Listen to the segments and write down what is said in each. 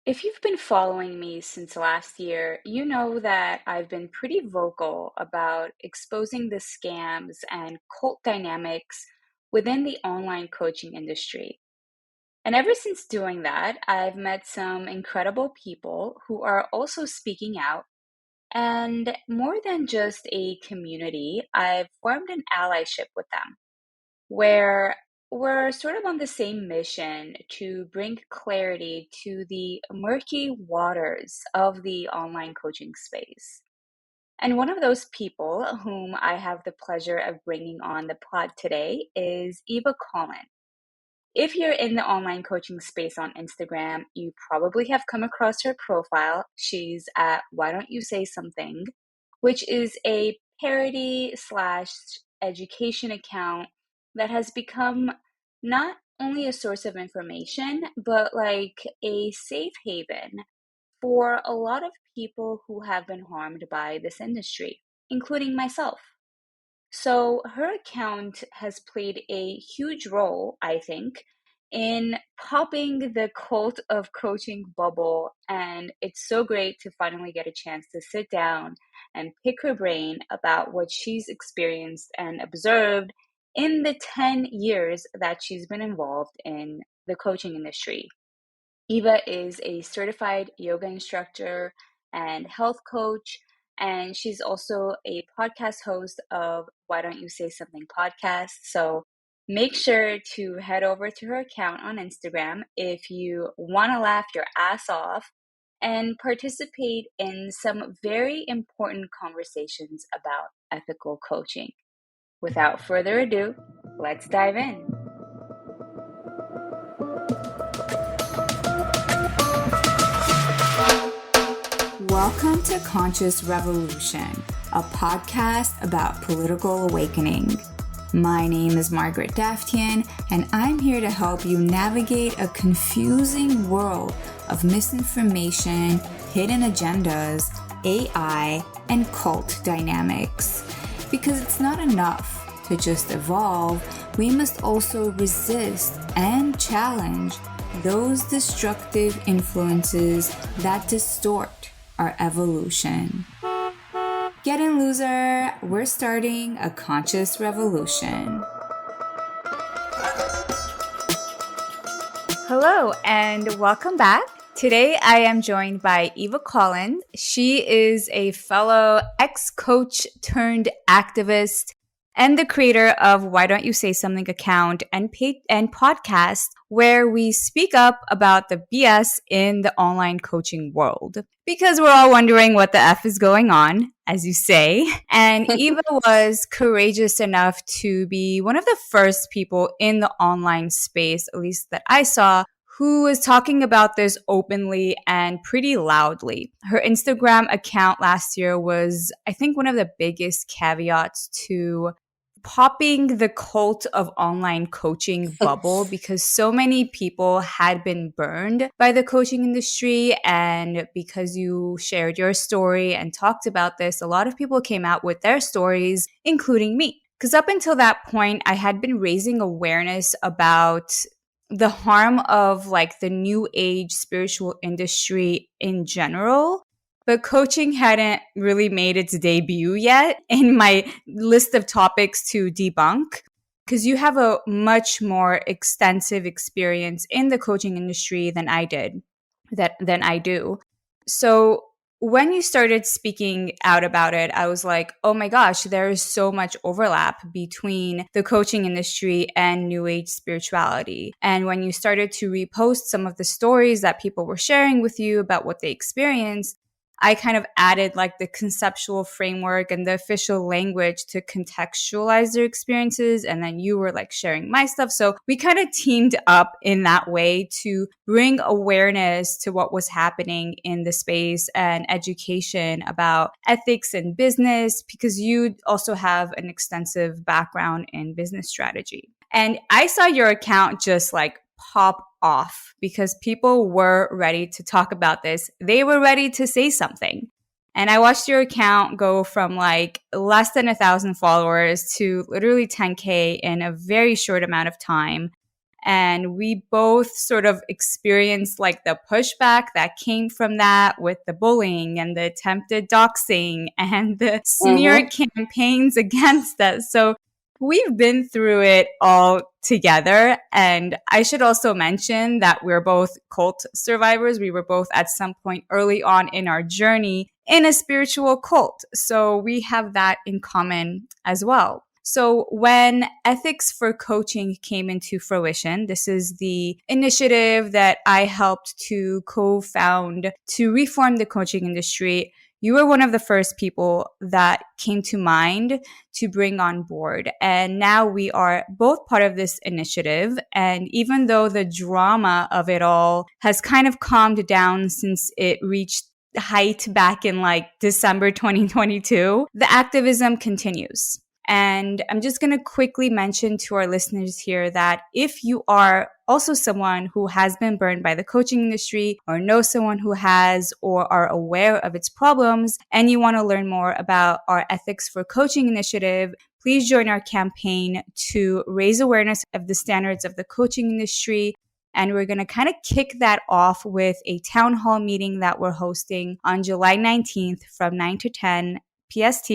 If you've been following me since last year, you know that I've been pretty vocal about exposing the scams and cult dynamics within the online coaching industry. And ever since doing that, I've met some incredible people who are also speaking out. And more than just a community, I've formed an allyship with them where we're sort of on the same mission to bring clarity to the murky waters of the online coaching space. And one of those people whom I have the pleasure of bringing on the pod today is Eva Collins. If you're in the online coaching space on Instagram, you probably have come across her profile. She's at Why Don't You Say Something, which is a parody slash education account that has become not only a source of information, but like a safe haven for a lot of people who have been harmed by this industry, including myself. So her account has played a huge role, I think, in popping the cult of coaching bubble. And it's so great to finally get a chance to sit down and pick her brain about what she's experienced and observed in the 10 years that she's been involved in the coaching industry. Eva is a certified yoga instructor and health coach, and she's also a podcast host of Why Don't You Say Something podcast. So make sure to head over to her account on Instagram if you want to laugh your ass off and participate in some very important conversations about ethical coaching. Without further ado, let's dive in. Welcome to Conscious Revolution, a podcast about political awakening. My name is Margaret Daftian, and I'm here to help you navigate a confusing world of misinformation, hidden agendas, AI, and cult dynamics. Because it's not enough to just evolve, we must also resist and challenge those destructive influences that distort our evolution. Get in, loser! We're starting a conscious revolution. Hello and welcome back. Today I am joined by Eva Collins. She is a fellow ex-coach turned activist and the creator of Why Don't You Say Something account and podcast where we speak up about the BS in the online coaching world. Because we're all wondering what the F is going on, as you say. And Eva was courageous enough to be one of the first people in the online space, at least that I saw, who was talking about this openly and pretty loudly. Her Instagram account last year was, I think, one of the biggest caveats to popping the cult of online coaching bubble because so many people had been burned by the coaching industry. And because you shared your story and talked about this, a lot of people came out with their stories, including me. Because up until that point, I had been raising awareness about the harm of like the new age spiritual industry in general. But coaching hadn't really made its debut yet in my list of topics to debunk because you have a much more extensive experience in the coaching industry than I do. So when you started speaking out about it, I was like, oh my gosh, there is so much overlap between the coaching industry and new age spirituality. And when you started to repost some of the stories that people were sharing with you about what they experienced, I kind of added like the conceptual framework and the official language to contextualize their experiences. And then you were like sharing my stuff. So we kind of teamed up in that way to bring awareness to what was happening in the space and education about ethics and business, because you also have an extensive background in business strategy. And I saw your account just like pop off because people were ready to talk about this. They were ready to say something. And I watched your account go from like less than 1,000 followers to literally 10K in a very short amount of time. And we both sort of experienced like the pushback that came from that with the bullying and the attempted doxing and the smear Mm-hmm. campaigns against us. So we've been through it all together. And I should also mention that we're both cult survivors. We were both at some point early on in our journey in a spiritual cult. So we have that in common as well. So when Ethics for Coaching came into fruition, this is the initiative that I helped to co-found to reform the coaching industry. You were one of the first people that came to mind to bring on board. And now we are both part of this initiative. And even though the drama of it all has kind of calmed down since it reached height back in like December 2022, the activism continues. And I'm just going to quickly mention to our listeners here that if you are also someone who has been burned by the coaching industry or know someone who has or are aware of its problems and you want to learn more about our Ethics for Coaching initiative, please join our campaign to raise awareness of the standards of the coaching industry. And we're going to kind of kick that off with a town hall meeting that we're hosting on July 19th from 9 to 10 PST.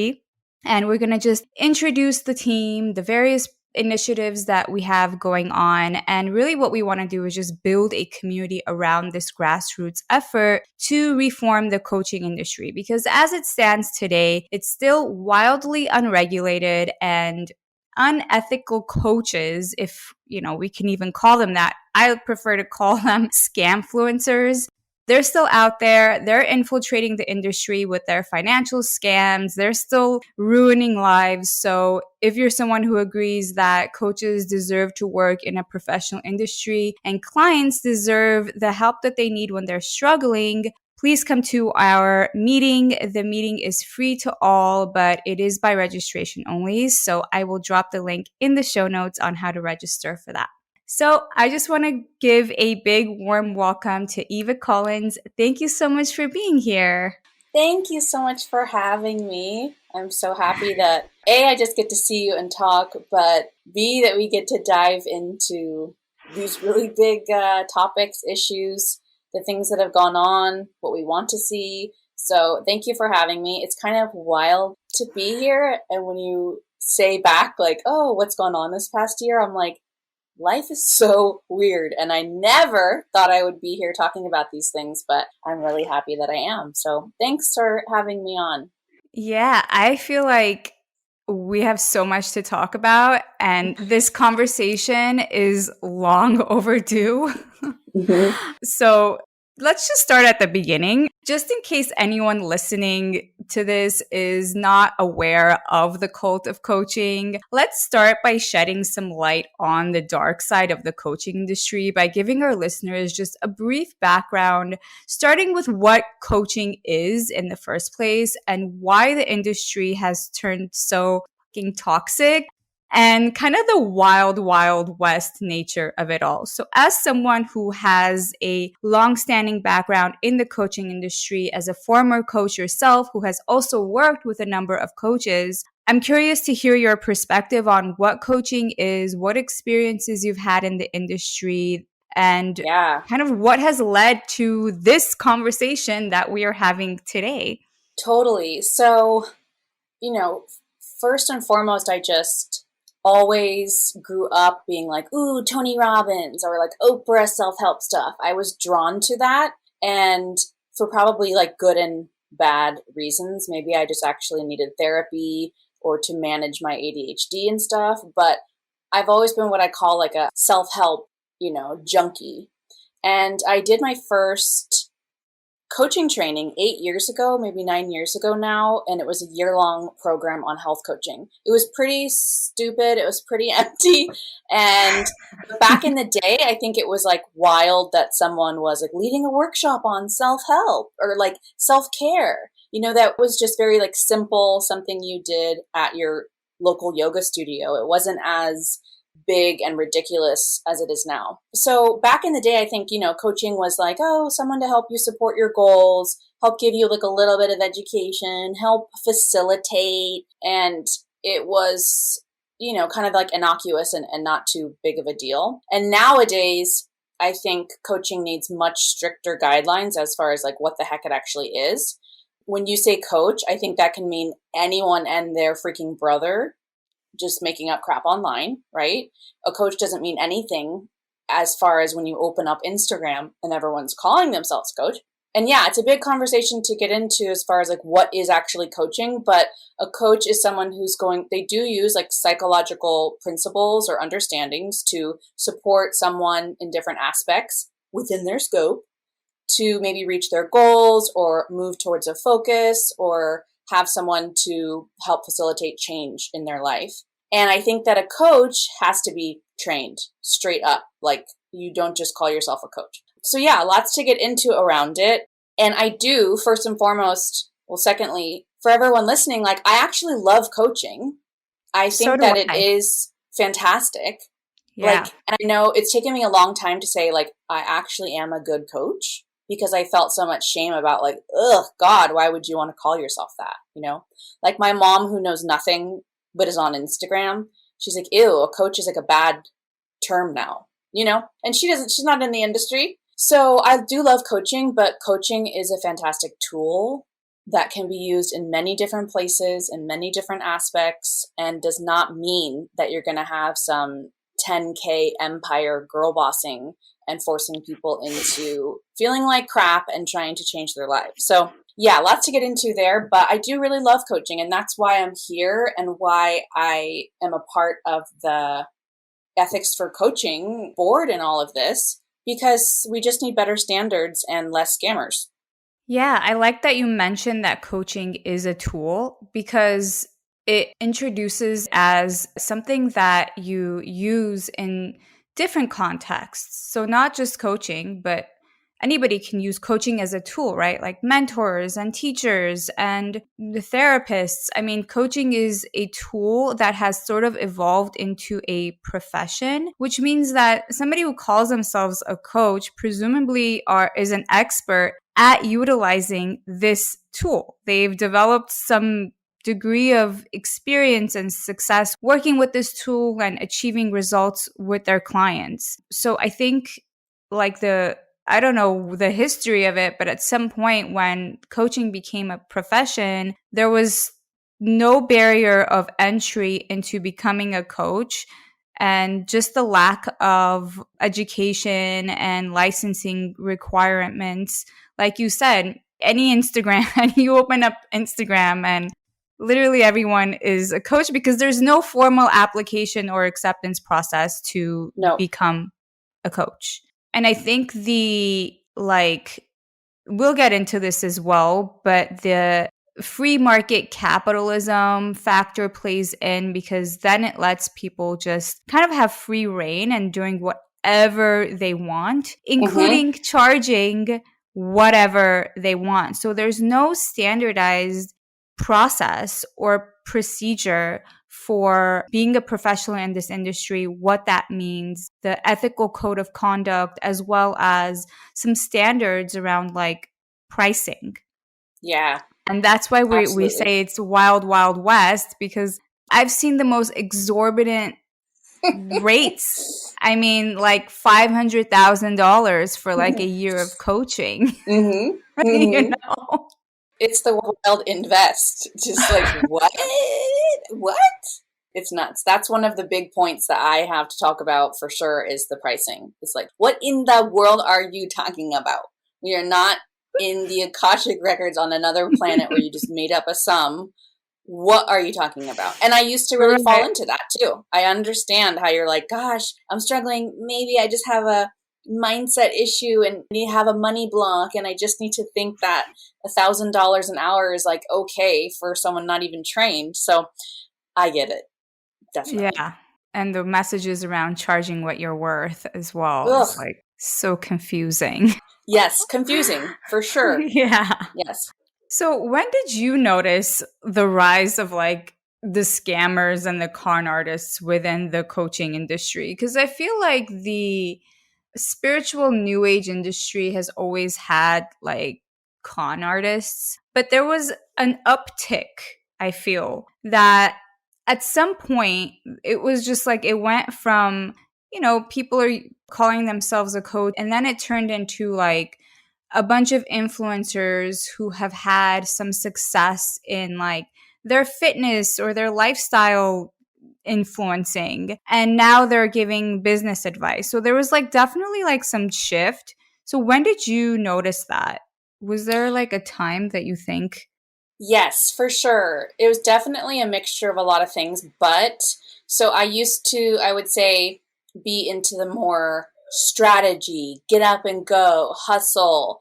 And we're going to just introduce the team, the various initiatives that we have going on. And really what we want to do is just build a community around this grassroots effort to reform the coaching industry. Because as it stands today, it's still wildly unregulated, and unethical coaches, if we can even call them that. I prefer to call them scamfluencers. They're still out there. They're infiltrating the industry with their financial scams. They're still ruining lives. So if you're someone who agrees that coaches deserve to work in a professional industry and clients deserve the help that they need when they're struggling, please come to our meeting. The meeting is free to all, but it is by registration only. So I will drop the link in the show notes on how to register for that. So I just want to give a big warm welcome to Eva Collins. Thank you so much for being here. Thank you so much for having me. I'm so happy that A, I just get to see you and talk, but B, that we get to dive into these really big topics, issues, the things that have gone on, what we want to see. So thank you for having me. It's kind of wild to be here. And when you say back like, oh, what's gone on this past year? I'm like, life is so weird, and I never thought I would be here talking about these things, but I'm really happy that I am. So thanks for having me on. Yeah, I feel like we have so much to talk about, and this conversation is long overdue. Mm-hmm. So let's just start at the beginning. Just in case anyone listening to this is not aware of the cult of coaching, let's start by shedding some light on the dark side of the coaching industry by giving our listeners just a brief background, starting with what coaching is in the first place and why the industry has turned so fucking toxic, and kind of the wild, wild west nature of it all. So as someone who has a long-standing background in the coaching industry, as a former coach yourself who has also worked with a number of coaches, I'm curious to hear your perspective on what coaching is, what experiences you've had in the industry, and kind of what has led to this conversation that we are having today. Totally. So, first and foremost, I just always grew up being like, ooh, Tony Robbins or like Oprah self-help stuff. I was drawn to that, and for probably like good and bad reasons. Maybe I just actually needed therapy or to manage my ADHD and stuff, but I've always been what I call like a self-help, junkie. And I did my first coaching training 8 years ago, maybe 9 years ago now, and it was a year-long program on health coaching. It was pretty stupid. It was pretty empty. And back in the day, I think it was like wild that someone was like leading a workshop on self-help or like self-care. That was just very like simple, something you did at your local yoga studio. It wasn't as big and ridiculous as it is now. So back in the day, I think, coaching was like, oh, someone to help you support your goals, help give you like a little bit of education, help facilitate. And it was kind of like innocuous and not too big of a deal. And nowadays, I think coaching needs much stricter guidelines as far as like what the heck it actually is. When you say coach, I think that can mean anyone and their freaking brother just making up crap online, right? A coach doesn't mean anything as far as when you open up Instagram and everyone's calling themselves coach. And yeah, it's a big conversation to get into as far as like what is actually coaching, but a coach is someone they do use like psychological principles or understandings to support someone in different aspects within their scope to maybe reach their goals or move towards a focus or have someone to help facilitate change in their life. And I think that a coach has to be trained straight up. Like you don't just call yourself a coach. So yeah, lots to get into around it. And I do, first and foremost, secondly, for everyone listening, like I actually love coaching. I think that it is fantastic. Yeah. And I know it's taken me a long time to say like, I actually am a good coach because I felt so much shame about like, ugh, God, why would you want to call yourself that? Like my mom who knows nothing but is on Instagram. She's like, ew, a coach is like a bad term now, and she's not in the industry. So I do love coaching, but coaching is a fantastic tool that can be used in many different places, in many different aspects, and does not mean that you're going to have some 10K empire girl bossing and forcing people into feeling like crap and trying to change their lives. So yeah, lots to get into there, but I do really love coaching, and that's why I'm here and why I am a part of the Ethics for Coaching board and all of this, because we just need better standards and less scammers. Yeah, I like that you mentioned that coaching is a tool because it introduces as something that you use in different contexts. So not just coaching, but anybody can use coaching as a tool, right? Like mentors and teachers and the therapists. I mean, coaching is a tool that has sort of evolved into a profession, which means that somebody who calls themselves a coach presumably is an expert at utilizing this tool. They've developed some degree of experience and success working with this tool and achieving results with their clients. So I think I don't know the history of it, but at some point when coaching became a profession, there was no barrier of entry into becoming a coach. And just the lack of education and licensing requirements, like you said, any Instagram, and you open up Instagram and literally everyone is a coach because there's no formal application or acceptance process to become a coach. And I think we'll get into this as well, but the free market capitalism factor plays in because then it lets people just kind of have free reign and doing whatever they want, including charging whatever they want. So there's no standardized process or procedure for being a professional in this industry, what that means, the ethical code of conduct, as well as some standards around like pricing. Yeah. And that's why we say it's wild, wild west, because I've seen the most exorbitant rates. I mean, like $500,000 for like a year of coaching. Mm-hmm. You know? It's the wild invest. Just like, what? What? It's nuts. That's one of the big points that I have to talk about for sure is the pricing. It's like, what in the world are you talking about? We are not in the Akashic records on another planet where you just made up a sum. What are you talking about? And I used to really fall into that too. I understand how you're like, gosh, I'm struggling. Maybe I just have a mindset issue and need to have a money block, and I just need to think that $1,000 an hour is like okay for someone not even trained. So I get it, definitely. Yeah, and the messages around charging what you're worth as well is like so confusing. Yes, confusing for sure. Yeah. Yes. So when did you notice the rise of like the scammers and the con artists within the coaching industry? Because I feel like the spiritual new age industry has always had like con artists, but there was an uptick, I feel, that at some point, it was just like it went from, people are calling themselves a coach, and then it turned into like a bunch of influencers who have had some success in like their fitness or their lifestyle influencing, and now they're giving business advice. So there was like definitely like some shift. So when did you notice that? Was there like a time that you think? Yes, for sure. It was definitely a mixture of a lot of things, but so I used to, I would say, be into the more strategy, get up and go, hustle,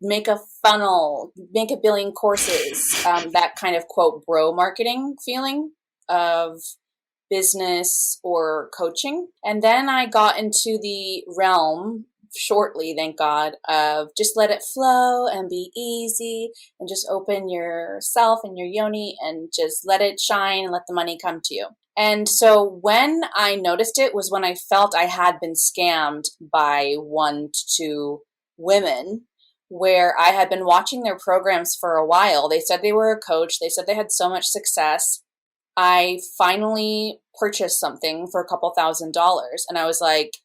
make a funnel, make a billion courses, that kind of quote bro marketing feeling of business or coaching. And then I got into the realm shortly, thank God, of just let it flow and be easy and just open yourself and your yoni and just let it shine and let the money come to you. And so when I noticed it was when I felt I had been scammed by 1 to 2 women where I had been watching their programs for a while. They said they were a coach. They said they had so much success. I finally purchased something for a couple $1,000s and I was like,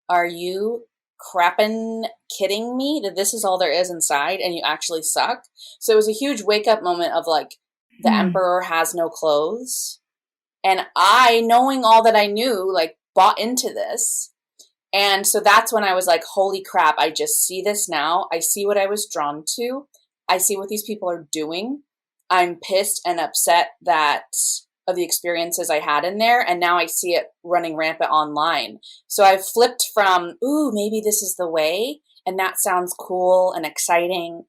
are you crapping kidding me that this is all there is inside and you actually suck? So it was a huge wake up moment of like, the Hmm. emperor has no clothes. And I, knowing all that I knew, like bought into this. And so that's when I was like, holy crap, I just see this now. I see what I was drawn to. I see what these people are doing. I'm pissed and upset that of the experiences I had in there. And now I see it running rampant online. So I've flipped from, ooh, maybe this is the way. And that sounds cool and exciting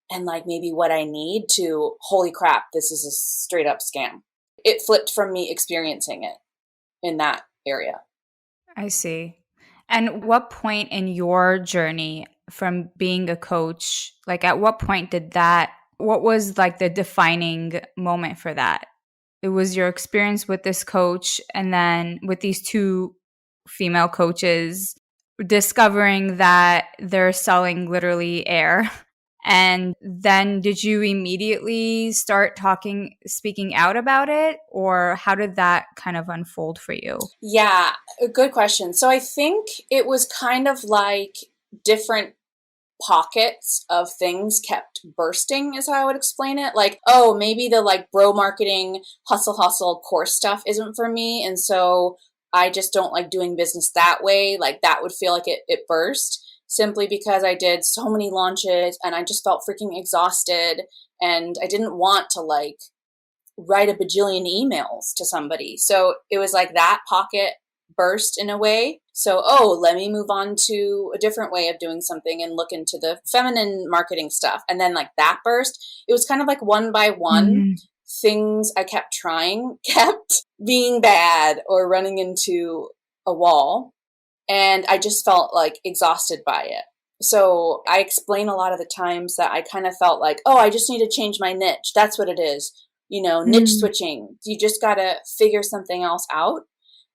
and like maybe what I need to, holy crap, this is a straight up scam. It flipped from me experiencing it in that area. I see. And what point in your journey from being a coach, like at what point what was like the defining moment for that? It was your experience with this coach and then with these two female coaches discovering that they're selling literally air. And then did you immediately start speaking out about it? Or how did that kind of unfold for you? Yeah, a good question. So I think it was kind of like different pockets of things kept bursting is how I would explain it. Like, oh, maybe the like bro marketing hustle course stuff isn't for me. And so I just don't like doing business that way. Like that would feel like it burst simply because I did so many launches and I just felt freaking exhausted and I didn't want to like write a bajillion emails to somebody. So it was like that pocket burst in a way. So, oh, let me move on to a different way of doing something and look into the feminine marketing stuff. And then like that burst, it was kind of like one by one Mm. things I kept trying kept being bad or running into a wall. And I just felt like exhausted by it. So I explain a lot of the times that I kind of felt like, oh, I just need to change my niche. That's what it is. Niche Mm. switching. You just got to figure something else out.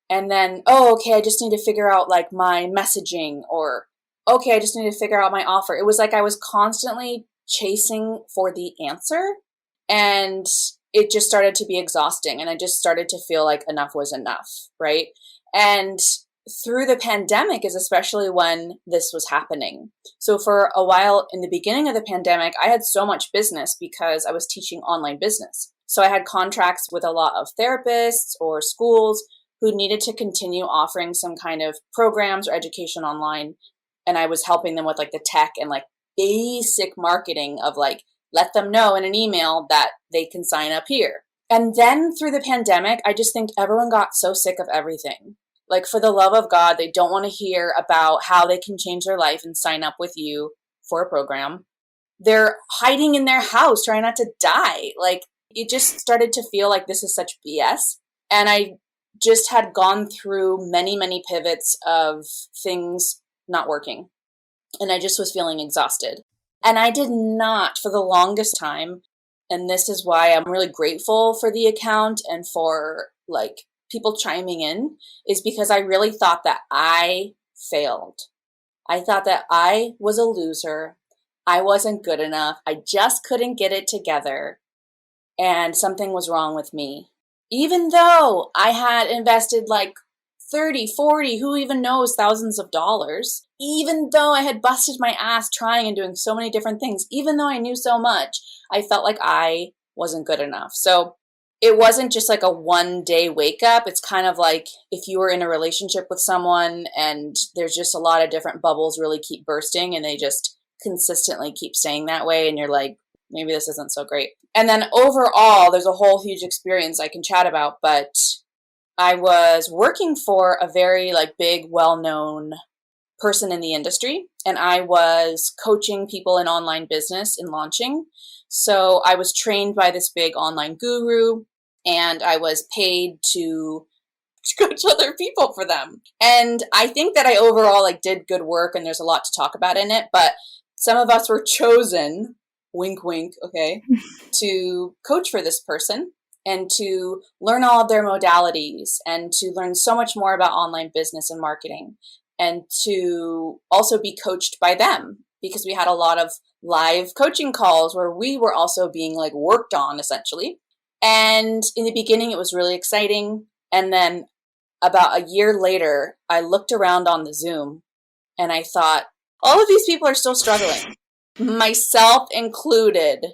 And then, oh, okay, I just need to figure out like my messaging or, okay, I just need to figure out my offer. It was like I was constantly chasing for the answer and it just started to be exhausting. And I just started to feel like enough was enough. Right. And through the pandemic is especially when this was happening. So for a while in the beginning of the pandemic, I had so much business because I was teaching online business. So I had contracts with a lot of therapists or schools who needed to continue offering some kind of programs or education online. And I was helping them with like the tech and like basic marketing of like, let them know in an email that they can sign up here. And then through the pandemic, I just think everyone got so sick of everything. Like, for the love of God, they don't want to hear about how they can change their life and sign up with you for a program. They're hiding in their house, trying not to die. Like, it just started to feel like this is such BS. And I just had gone through many, many pivots of things not working. And I just was feeling exhausted. And I did not, for the longest time, and this is why I'm really grateful for the account and for like people chiming in, is because I really thought that I failed. I thought that I was a loser. I wasn't good enough. I just couldn't get it together. And something was wrong with me. even though I had invested like 30, 40, who even knows, thousands of dollars, even though I had busted my ass trying and doing so many different things, even though I knew so much, I felt like I wasn't good enough. So it wasn't just like a one day wake up. It's kind of like if you were in a relationship with someone and there's just a lot of different bubbles really keep bursting and they just consistently keep staying that way. And you're like, maybe this isn't so great. And then overall, there's a whole huge experience I can chat about, but I was working for a very like big, well-known person in the industry, and I was coaching people in online business in launching. So I was trained by this big online guru, and I was paid to coach other people for them. And I think that I overall like did good work, and there's a lot to talk about in it, but some of us were chosen, wink, wink, okay, to coach for this person and to learn all of their modalities and to learn so much more about online business and marketing and to also be coached by them because we had a lot of live coaching calls where we were also being like worked on essentially. And in the beginning, it was really exciting. And then about a year later, I looked around on the Zoom and I thought, all of these people are still struggling, myself included.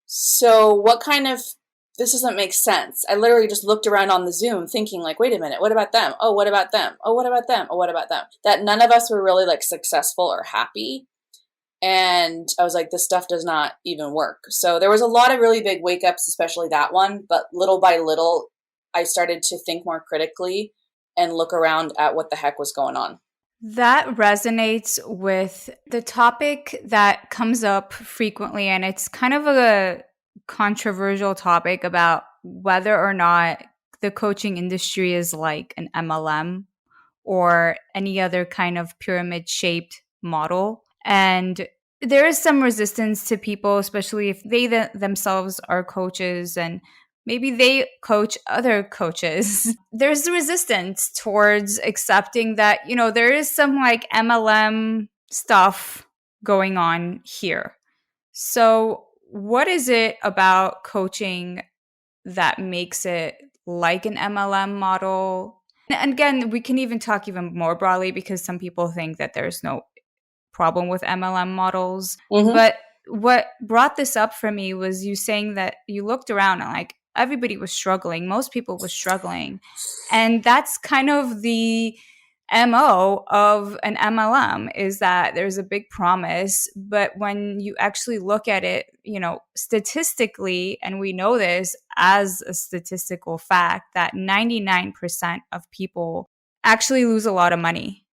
So what kind of, this doesn't make sense. I literally just looked around on the Zoom thinking like, wait a minute, what about them? Oh, what about them? Oh, what about them? Oh, what about them? That none of us were really like successful or happy. And I was like, this stuff does not even work. So there was a lot of really big wake ups, especially that one. But little by little, I started to think more critically and look around at what the heck was going on. That resonates with the topic that comes up frequently, and it's kind of a controversial topic about whether or not the coaching industry is like an MLM or any other kind of pyramid-shaped model. And there is some resistance to people, especially if they themselves are coaches and maybe they coach other coaches. There's resistance towards accepting that, you know, there is some like MLM stuff going on here. So, what is it about coaching that makes it like an MLM model? And again, we can even talk even more broadly because some people think that there's no problem with MLM models. Mm-hmm. But what brought this up for me was you saying that you looked around and like everybody was struggling. Most people were struggling. And that's kind of the MO of an MLM is that there's a big promise. But when you actually look at it, you know, statistically, and we know this as a statistical fact, that 99% of people actually lose a lot of money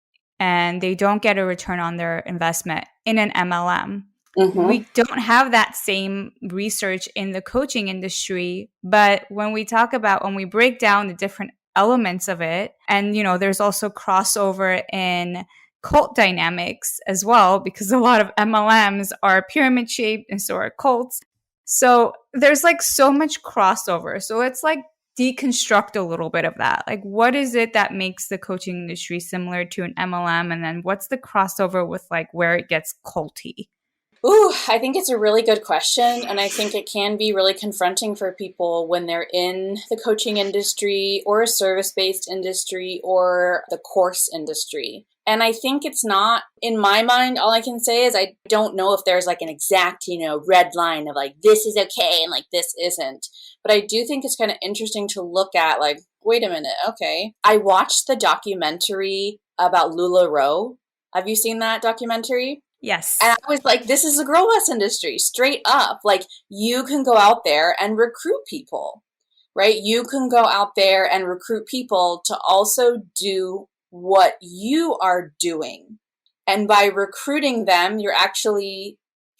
and they don't get a return on their investment in an MLM. Mm-hmm. We don't have that same research in the coaching industry, but when we break down the different elements of it, and you know, there's also crossover in cult dynamics as well, because a lot of MLMs are pyramid shaped and so are cults. So there's like so much crossover. So it's like deconstruct a little bit of that. Like, what is it that makes the coaching industry similar to an MLM? And then what's the crossover with like where it gets culty? Ooh, I think it's a really good question. And I think it can be really confronting for people when they're in the coaching industry or a service-based industry or the course industry. And I think it's not, in my mind, all I can say is I don't know if there's like an exact, red line of like, this is okay and like this isn't. But I do think it's kind of interesting to look at like, wait a minute, okay. I watched the documentary about LuLaRoe. Have you seen that documentary? Yes. And I was like, this is the girl boss industry, straight up. Like, you can go out there and recruit people, right? You can go out there and recruit people to also do what you are doing. And by recruiting them, you're actually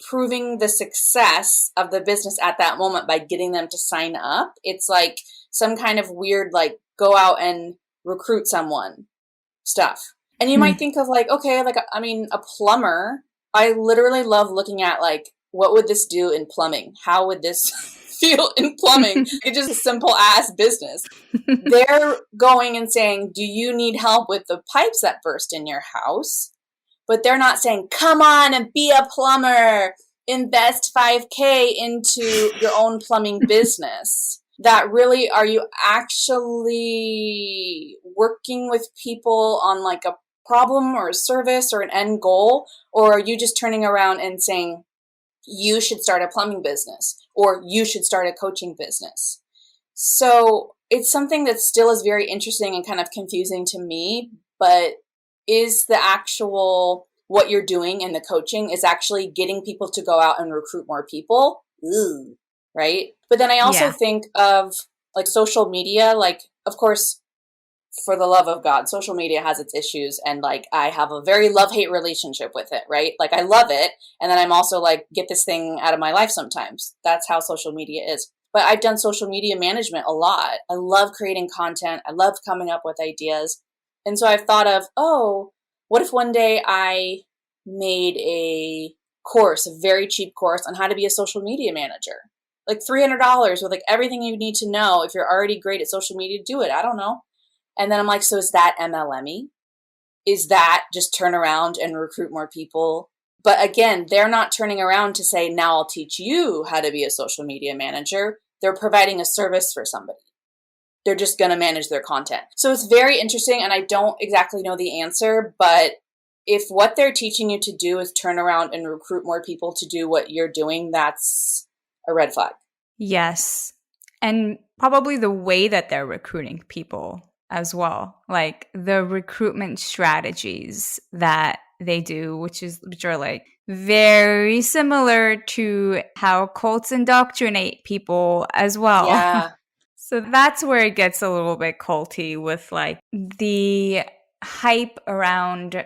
proving the success of the business at that moment by getting them to sign up. It's like some kind of weird, like, go out and recruit someone stuff. And you might think of like, okay, like, I mean, a plumber. I literally love looking at like, what would this do in plumbing? How would this feel in plumbing? It's just a simple ass business. They're going and saying, do you need help with the pipes that burst in your house? But they're not saying, come on and be a plumber, invest $5,000 into your own plumbing business. that really, are you actually working with people on like a problem or a service or an end goal? Or are you just turning around and saying, you should start a plumbing business or you should start a coaching business? So it's something that still is very interesting and kind of confusing to me, but is the actual what you're doing in the coaching is actually getting people to go out and recruit more people? Ooh, right? But then I also Yeah. think of like social media, like, of course, for the love of God, social media has its issues, and like I have a very love-hate relationship with it, right? Like I love it, and then I'm also like, get this thing out of my life sometimes. That's how social media is. But I've done social media management a lot. I love creating content. I love coming up with ideas. And so I've thought of, oh, what if one day I made a course, a very cheap course on how to be a social media manager? Like $300 with like everything you need to know. If you're already great at social media, do it. I don't know. And then I'm like, so is that MLM-y? Is that just turn around and recruit more people? But again, they're not turning around to say, now I'll teach you how to be a social media manager. They're providing a service for somebody. They're just going to manage their content. So it's very interesting, and I don't exactly know the answer, but if what they're teaching you to do is turn around and recruit more people to do what you're doing, that's a red flag. Yes. And probably the way that they're recruiting people as well, like the recruitment strategies that they do, which are like very similar to how cults indoctrinate people as well. Yeah. So that's where it gets a little bit culty with like the hype around,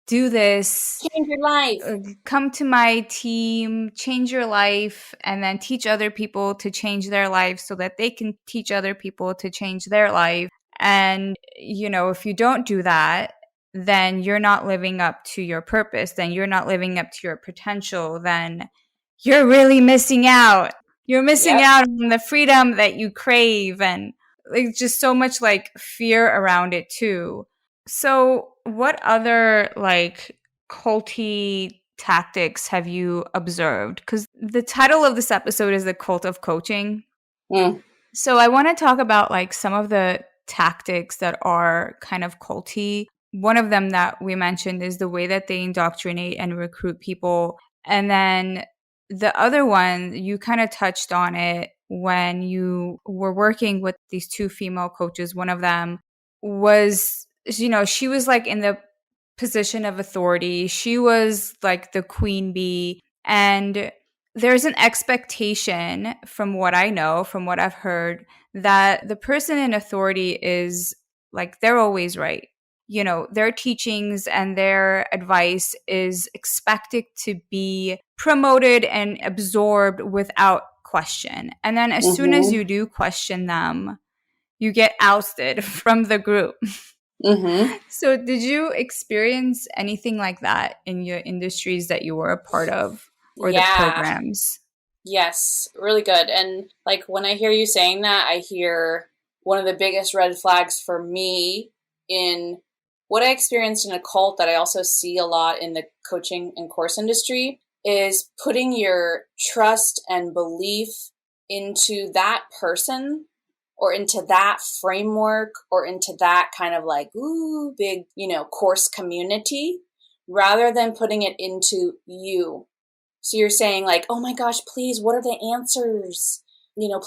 do this, Change your life. come to my team, change your life, and then teach other people to change their life so that they can teach other people to change their life. And, if you don't do that, then you're not living up to your purpose, then you're not living up to your potential, then you're really missing out. You're missing Yep. out on the freedom that you crave, and like just so much like fear around it too. So, what other like culty tactics have you observed? Because the title of this episode is The Cult of Coaching. Mm. So, I want to talk about like some of the tactics that are kind of culty. One of them that we mentioned is the way that they indoctrinate and recruit people. And then the other one, you kind of touched on it when you were working with these two female coaches. One of them was, she was like in the position of authority. She was like the queen bee. And there's an expectation, from what I know, from what I've heard, that the person in authority is like, they're always right. Their teachings and their advice is expected to be promoted and absorbed without question. And then as soon as Mm-hmm. you do question them, you get ousted from the group. Mm-hmm. So did you experience anything like that in your industries that you were a part of, or the Yeah. programs? Yes, really good. And like when I hear you saying that, I hear one of the biggest red flags for me in what I experienced in a cult that I also see a lot in the coaching and course industry is putting your trust and belief into that person or into that framework or into that kind of like, ooh, big, course community rather than putting it into you. So you're saying like, oh my gosh, please, what are the answers?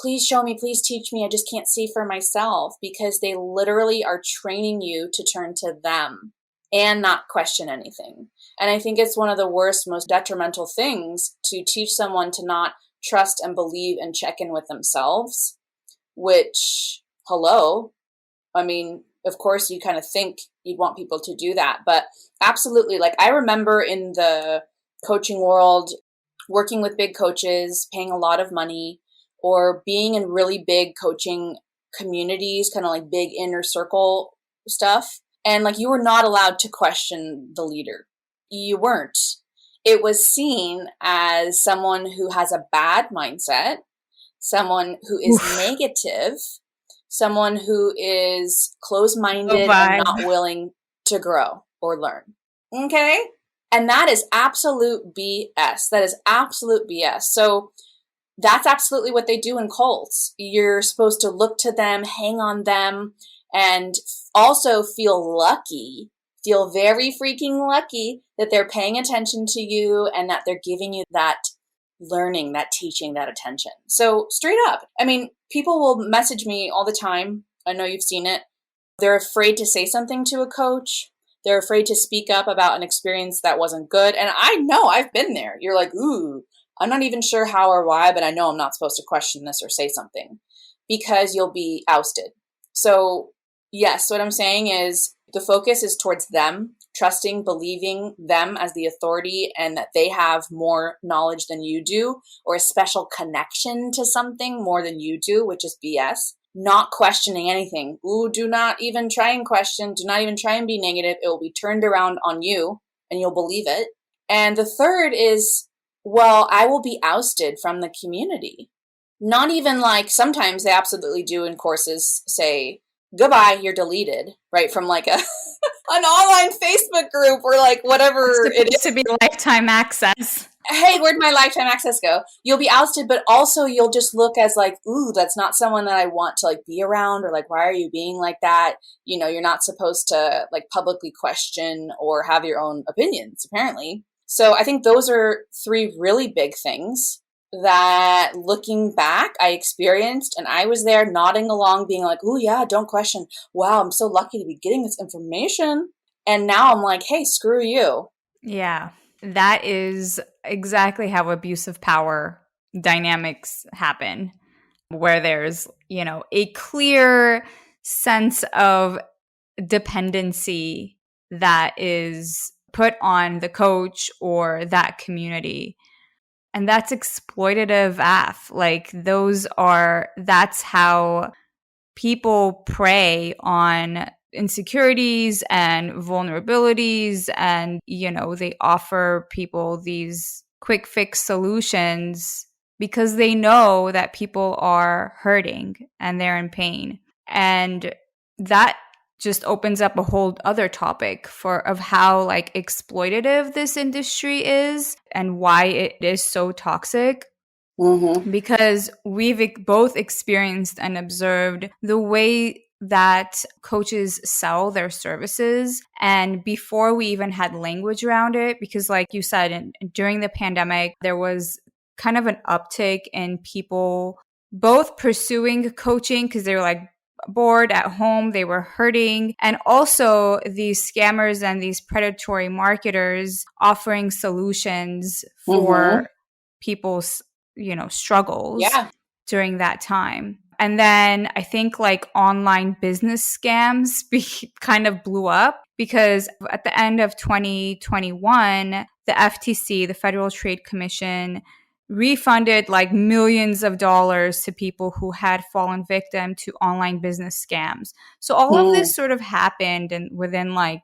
Please show me, please teach me. I just can't see for myself, because they literally are training you to turn to them and not question anything. And I think it's one of the worst, most detrimental things to teach someone to not trust and believe and check in with themselves, which, hello, I mean, of course you kind of think you'd want people to do that, but absolutely. Like I remember in the coaching world, working with big coaches, paying a lot of money, or being in really big coaching communities, kind of like big inner circle stuff. And like you were not allowed to question the leader. You weren't. It was seen as someone who has a bad mindset, someone who is Oof. negative, someone who is No closed-minded and vibe. not willing to grow or learn. Okay? And that is absolute BS. That is absolute BS. So that's absolutely what they do in cults. You're supposed to look to them, hang on them, and also feel very freaking lucky that they're paying attention to you and that they're giving you that learning, that teaching, that attention. So straight up, I mean, people will message me all the time. I know you've seen it. They're afraid to say something to a coach. They're afraid to speak up about an experience that wasn't good. And I know I've been there. You're like, ooh, I'm not even sure how or why, but I know I'm not supposed to question this or say something because you'll be ousted. So yes, what I'm saying is the focus is towards them, trusting, believing them as the authority and that they have more knowledge than you do or a special connection to something more than you do, which is BS. Not questioning anything. Ooh, do not even try and question. Do not even try and be negative. It will be turned around on you and you'll believe it. And the third is, well, I will be ousted from the community. Not even like sometimes they absolutely do in courses say, goodbye, you're deleted, right? From like an online Facebook group or like whatever it is. To be lifetime access. Hey, where'd my lifetime access go? You'll be ousted, but also you'll just look as like, ooh, that's not someone that I want to like be around, or like, why are you being like that? You know, you're not supposed to like publicly question or have your own opinions, apparently. So I think those are three really big things that looking back, I experienced, and I was there nodding along, being like, ooh, yeah, don't question. Wow, I'm so lucky to be getting this information. And now I'm like, hey, screw you. Yeah. That is exactly how abusive power dynamics happen, where there's, you know, a clear sense of dependency that is put on the coach or that community. And that's exploitative AF. Like that's how people prey on insecurities and vulnerabilities, and they offer people these quick fix solutions because they know that people are hurting and they're in pain. And that just opens up a whole other topic of how like exploitative this industry is and why it is so toxic. Mm-hmm. Because we've both experienced and observed the way that coaches sell their services. And before we even had language around it, because like you said, during the pandemic, there was kind of an uptick in people both pursuing coaching because they were like bored at home, they were hurting, and also these scammers and these predatory marketers offering solutions for people's struggles during that time. And then I think like online business scams kind of blew up because at the end of 2021, the FTC, the Federal Trade Commission, refunded like millions of dollars to people who had fallen victim to online business scams. So all of this sort of happened within like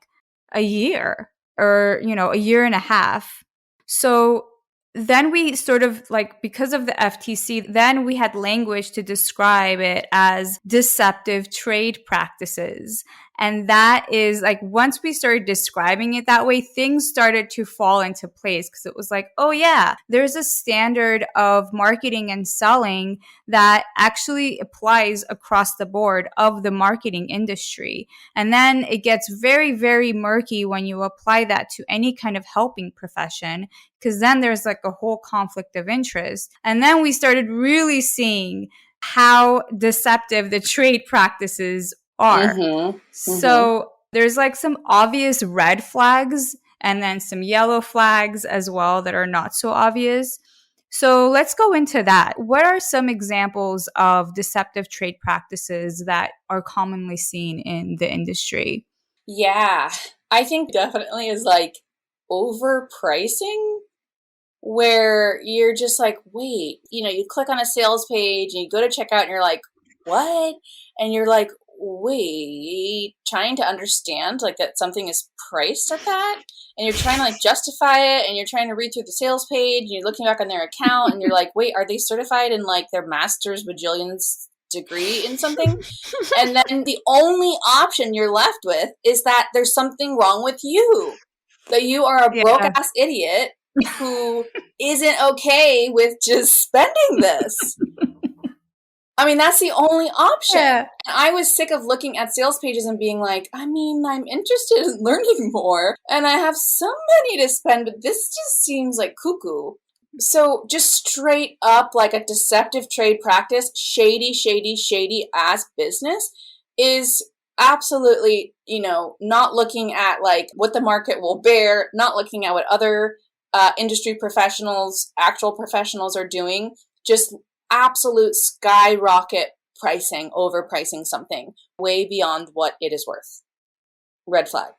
a year or, a year and a half. So then we sort of like, because of the FTC, then we had language to describe it as deceptive trade practices. And that is like, once we started describing it that way, things started to fall into place because it was like, oh yeah, there's a standard of marketing and selling that actually applies across the board of the marketing industry. And then it gets very, very murky when you apply that to any kind of helping profession, because then there's like a whole conflict of interest. And then we started really seeing how deceptive the trade practices are. So there's like some obvious red flags and then some yellow flags as well that are not so obvious. So let's go into that. What are some examples of deceptive trade practices that are commonly seen in the industry? Yeah, I think definitely is like overpricing, where you're just like, wait, you click on a sales page and you go to checkout and you're like, what? And you're like, wait, trying to understand like that something is priced at that, and you're trying to like justify it, and you're trying to read through the sales page and you're looking back on their account and you're like, wait, are they certified in like their master's bajillionth degree in something? And then the only option you're left with is that there's something wrong with you, that you are a broke ass idiot who isn't okay with just spending this. I mean, that's the only option. Yeah. And I was sick of looking at sales pages and being like, I mean, I'm interested in learning more and I have some money to spend, but this just seems like cuckoo. So just straight up like a deceptive trade practice, shady, shady, shady ass business is absolutely, not looking at like what the market will bear, not looking at what other industry professionals, actual professionals are doing, just absolute skyrocket pricing, overpricing something way beyond what it is worth. Red flag.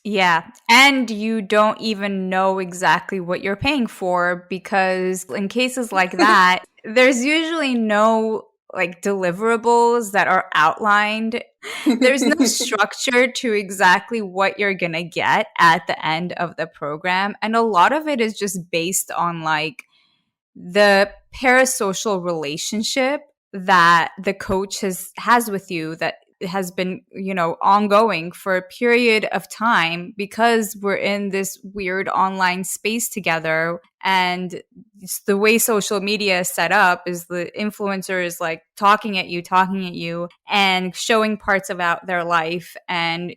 Yeah. And you don't even know exactly what you're paying for, because in cases like that, there's usually no like deliverables that are outlined. There's no structure to exactly what you're going to get at the end of the program. And a lot of it is just based on like the parasocial relationship that the coach has with you, that has been, ongoing for a period of time, because we're in this weird online space together. And the way social media is set up is the influencer is like talking at you and showing parts about their life and,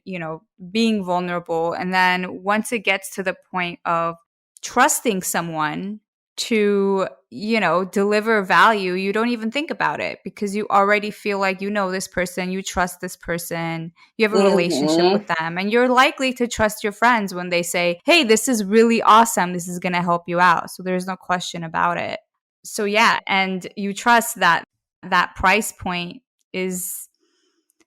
being vulnerable. And then once it gets to the point of trusting someone to, deliver value, you don't even think about it, because you already feel like this person, you trust this person, you have a relationship with them, and you're likely to trust your friends when they say, hey, this is really awesome, this is going to help you out. So there's no question about it. So yeah, and you trust that that price point is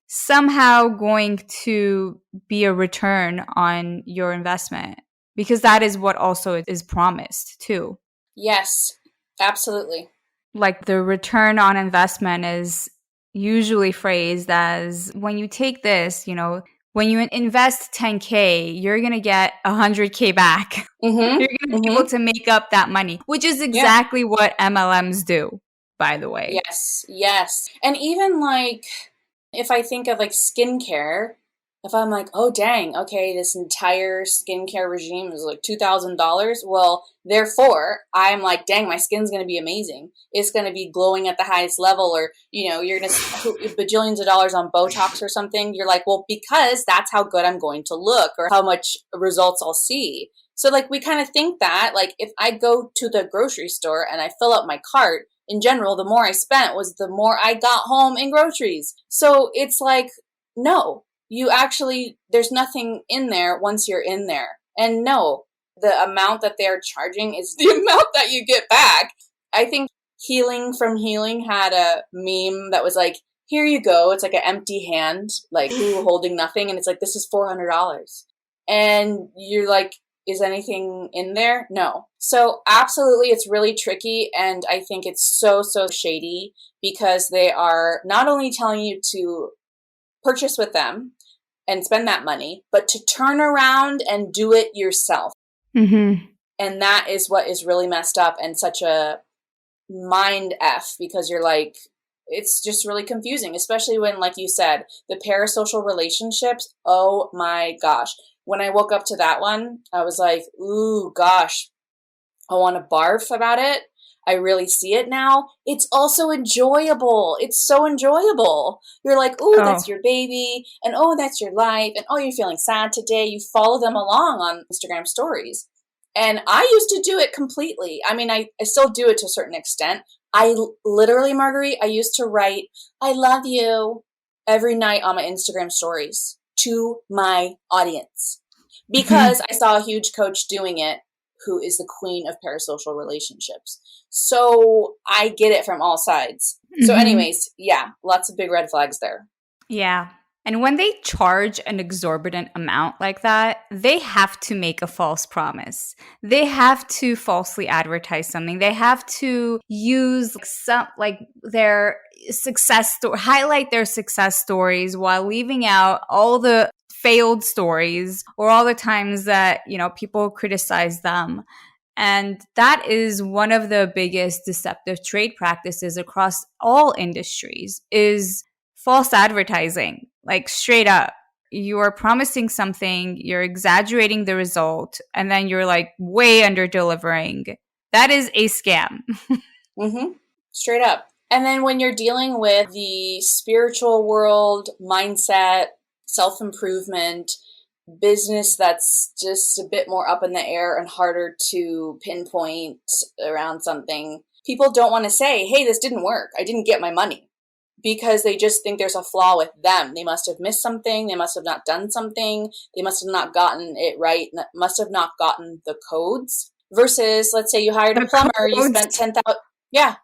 somehow going to be a return on your investment, because that is what also is promised too. Yes, absolutely. Like the return on investment is usually phrased as, when you take this, when you invest 10K, you're going to get 100K back. Mm-hmm. You're going to be able to make up that money, which is exactly what MLMs do, by the way. Yes, yes. And even like, if I think of like skincare, if I'm like, oh dang, okay, this entire skincare regime is like $2,000. Well, therefore, I'm like, dang, my skin's gonna be amazing. It's gonna be glowing at the highest level, or you're gonna bajillions of dollars on Botox or something. You're like, well, because that's how good I'm going to look, or how much results I'll see. So like, we kind of think that like, if I go to the grocery store and I fill up my cart, in general, the more I spent was the more I got home in groceries. So it's like, no, you actually, there's nothing in there once you're in there. And no, the amount that they're charging is the amount that you get back. I think Healing from Healing had a meme that was like, here you go. It's like an empty hand, like holding nothing. And it's like, this is $400. And you're like, is anything in there? No. So absolutely, it's really tricky. And I think it's so, so shady, because they are not only telling you to purchase with them and spend that money, but to turn around and do it yourself. Mm-hmm. And that is what is really messed up and such a mind F, because you're like, it's just really confusing, especially when, like you said, the parasocial relationships. Oh my gosh. When I woke up to that one, I was like, ooh, gosh, I want to barf about it. I really see it now. It's also enjoyable. It's so enjoyable. You're like, ooh, that's your baby. And oh, that's your life. And oh, you're feeling sad today. You follow them along on Instagram stories. And I used to do it completely. I mean, I still do it to a certain extent. I literally, Marguerite, I used to write, I love you every night on my Instagram stories to my audience, because I saw a huge coach doing it who is the queen of parasocial relationships. So I get it from all sides. So anyways, yeah, lots of big red flags there. Yeah. And when they charge an exorbitant amount like that, they have to make a false promise. They have to falsely advertise something. They have to use their success story, highlight their success stories while leaving out all the failed stories or all the times that, people criticize them. And that is one of the biggest deceptive trade practices across all industries, is false advertising, like straight up. you are promising something, you're exaggerating the result, and then you're like way under delivering. That is a scam. Mm-hmm. Straight up. And then when you're dealing with the spiritual world, mindset, self-improvement, business that's just a bit more up in the air and harder to pinpoint around something, people don't want to say, hey, this didn't work. I didn't get my money. Because they just think there's a flaw with them. They must have missed something. They must have not done something. They must have not gotten it right. Must have not gotten the codes. Versus, let's say you hired a plumber, you spent 10,000. Yeah,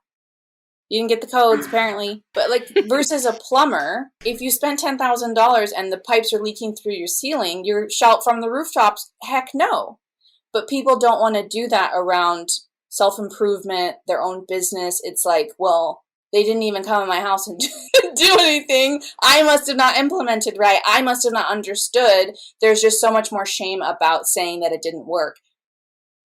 you didn't get the codes apparently. But like versus a plumber, if you spent $10,000 and the pipes are leaking through your ceiling, you shout from the rooftops, heck no. But people don't want to do that around self-improvement, their own business. It's like, well, they didn't even come in my house and do anything. I must have not implemented right. I must have not understood. There's just so much more shame about saying that it didn't work.